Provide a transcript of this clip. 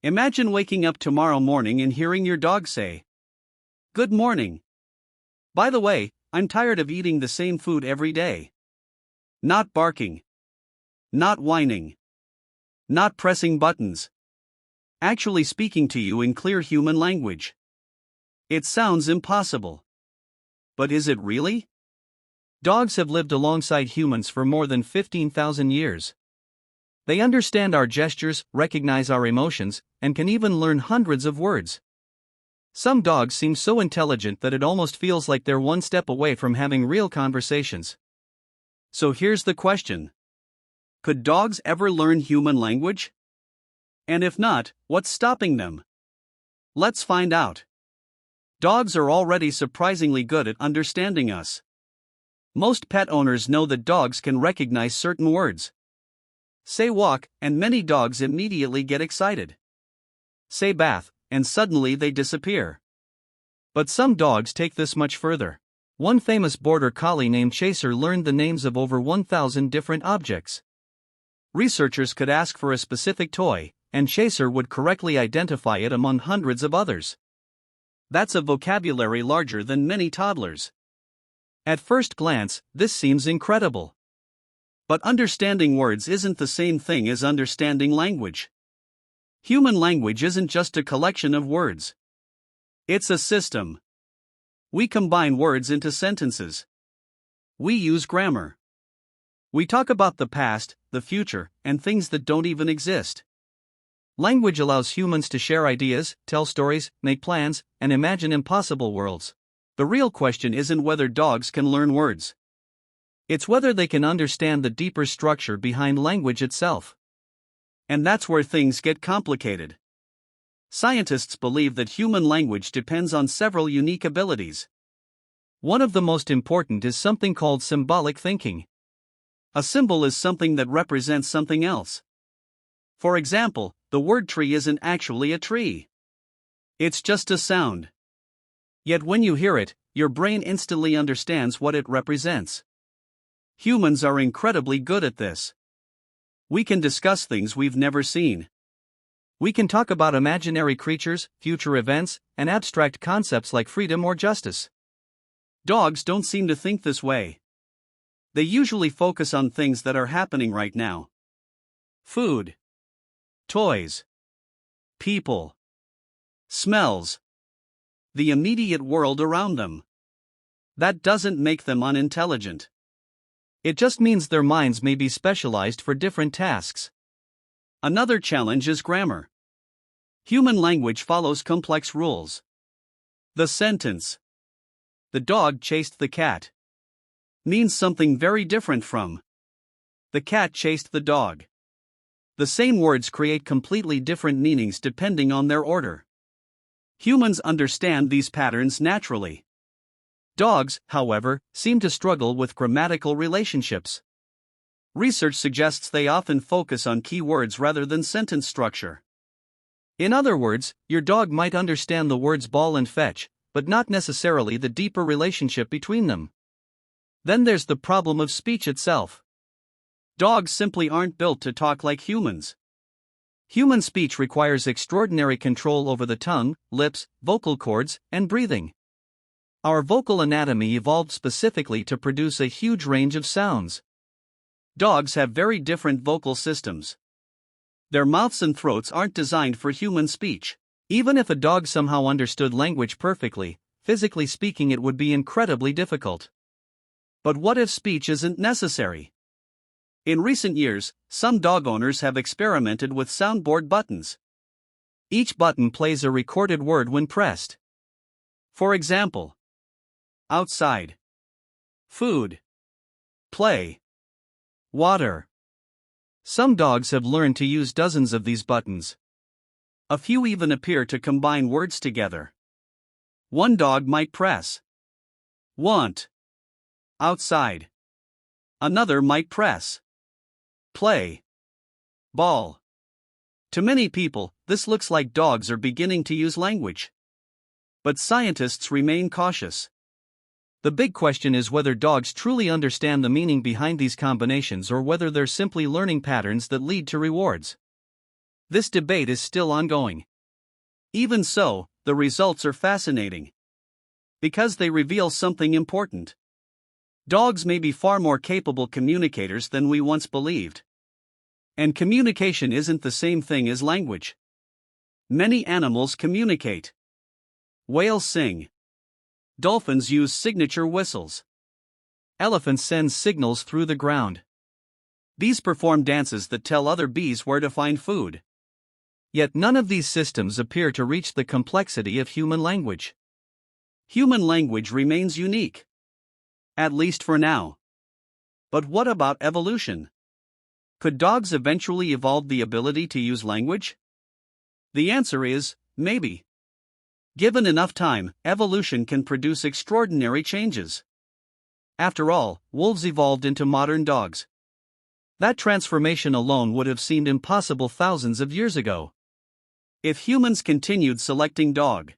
Imagine waking up tomorrow morning and hearing your dog say, "Good morning. By the way, I'm tired of eating the same food every day." Not barking. Not whining. Not pressing buttons. Actually speaking to you in clear human language. It sounds impossible. But is it really? Dogs have lived alongside humans for more than 15,000 years. They understand our gestures, recognize our emotions, and can even learn hundreds of words. Some dogs seem so intelligent that it almost feels like they're one step away from having real conversations. So here's the question. Could dogs ever learn human language? And if not, what's stopping them? Let's find out. Dogs are already surprisingly good at understanding us. Most pet owners know that dogs can recognize certain words. Say walk, and many dogs immediately get excited. Say bath, and suddenly they disappear. But some dogs take this much further. One famous border collie named Chaser learned the names of over 1,000 different objects. Researchers could ask for a specific toy, and Chaser would correctly identify it among hundreds of others. That's a vocabulary larger than many toddlers. At first glance, this seems incredible. But understanding words isn't the same thing as understanding language. Human language isn't just a collection of words. It's a system. We combine words into sentences. We use grammar. We talk about the past, the future, and things that don't even exist. Language allows humans to share ideas, tell stories, make plans, and imagine impossible worlds. The real question isn't whether dogs can learn words. It's whether they can understand the deeper structure behind language itself. And that's where things get complicated. Scientists believe that human language depends on several unique abilities. One of the most important is something called symbolic thinking. A symbol is something that represents something else. For example, the word tree isn't actually a tree. It's just a sound. Yet when you hear it, your brain instantly understands what it represents. Humans are incredibly good at this. We can discuss things we've never seen. We can talk about imaginary creatures, future events, and abstract concepts like freedom or justice. Dogs don't seem to think this way. They usually focus on things that are happening right now. Food. Toys. People. Smells. The immediate world around them. That doesn't make them unintelligent. It just means their minds may be specialized for different tasks. Another challenge is grammar. Human language follows complex rules. The sentence, "The dog chased the cat," means something very different from "The cat chased the dog." The same words create completely different meanings depending on their order. Humans understand these patterns naturally. Dogs, however, seem to struggle with grammatical relationships. Research suggests they often focus on key words rather than sentence structure. In other words, your dog might understand the words ball and fetch, but not necessarily the deeper relationship between them. Then there's the problem of speech itself. Dogs simply aren't built to talk like humans. Human speech requires extraordinary control over the tongue, lips, vocal cords, and breathing. Our vocal anatomy evolved specifically to produce a huge range of sounds. Dogs have very different vocal systems. Their mouths and throats aren't designed for human speech. Even if a dog somehow understood language perfectly, physically speaking it would be incredibly difficult. But what if speech isn't necessary? In recent years, some dog owners have experimented with soundboard buttons. Each button plays a recorded word when pressed. For example, outside, food, play, water. Some dogs have learned to use dozens of these buttons. A few even appear to combine words together. One dog might press want outside. Another might press play ball. To many people, this looks like dogs are beginning to use language. But scientists remain cautious. The big question is whether dogs truly understand the meaning behind these combinations or whether they're simply learning patterns that lead to rewards. This debate is still ongoing. Even so, the results are fascinating. Because they reveal something important. Dogs may be far more capable communicators than we once believed. And communication isn't the same thing as language. Many animals communicate. Whales sing. Dolphins use signature whistles. Elephants send signals through the ground. Bees perform dances that tell other bees where to find food. Yet none of these systems appear to reach the complexity of human language. Human language remains unique. At least for now. But what about evolution? Could dogs eventually evolve the ability to use language? The answer is, maybe. Given enough time, evolution can produce extraordinary changes. After all, wolves evolved into modern dogs. That transformation alone would have seemed impossible thousands of years ago. If humans continued selecting dog